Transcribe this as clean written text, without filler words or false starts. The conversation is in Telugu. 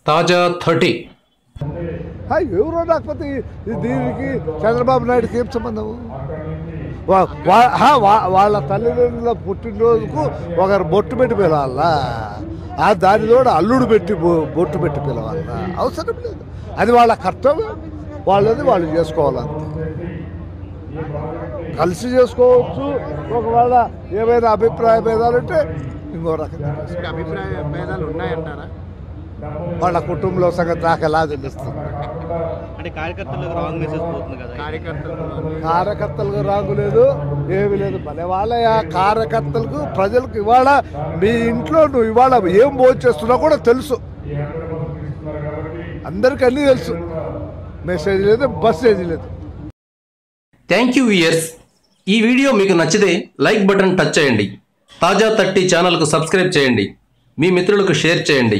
తాజా 30 ఎవరో లేకపోతే దీనికి చంద్రబాబు నాయుడుకి ఏం సంబంధం? వాళ్ళ తల్లిదండ్రుల పుట్టినరోజుకు ఒకరు బొట్టు పెట్టి పిలవాలా? దానిలో అల్లుడు పెట్టి బొట్టు పెట్టి పిలవాలా? అవసరం లేదు. అది వాళ్ళ కర్తవ్యం, వాళ్ళది వాళ్ళు చేసుకోవాలంతే. కలిసి చేసుకోవచ్చు. ఒకవేళ ఏమైనా అభిప్రాయ భేదాలు ఉంటే ఇంకో రకంగా అభిప్రాయ భేదాలు ఉన్నాయంటారా? వాళ్ళ కుటుంబంలో సంగతి నాకు ఎలా తెలుస్తుంది? అంటే కార్యకర్తలకు రాంగ్ మెసేజ్ పోతుంది కదా. కార్యకర్తలకు రాంగ్ లేదు, ఏమీ లేదు. భలే వాళ్ళ కార్యకర్తలకు ప్రజలకు ఇవాళ నీ ఇంట్లో నువ్వు ఇవాళ ఏం భోజనం చేస్తున్నా కూడా తెలుసు, అందరికీ అన్నీ తెలుసు. మెసేజ్ లేదు, బస్సేజ్ లేదు. Thank you viewers. ఈ వీడియో మీకు నచ్చితే లైక్ బటన్ టచ్ చేయండి. తాజా 30 ఛానల్కు సబ్స్క్రైబ్ చేయండి. మీ మిత్రులకు షేర్ చేయండి.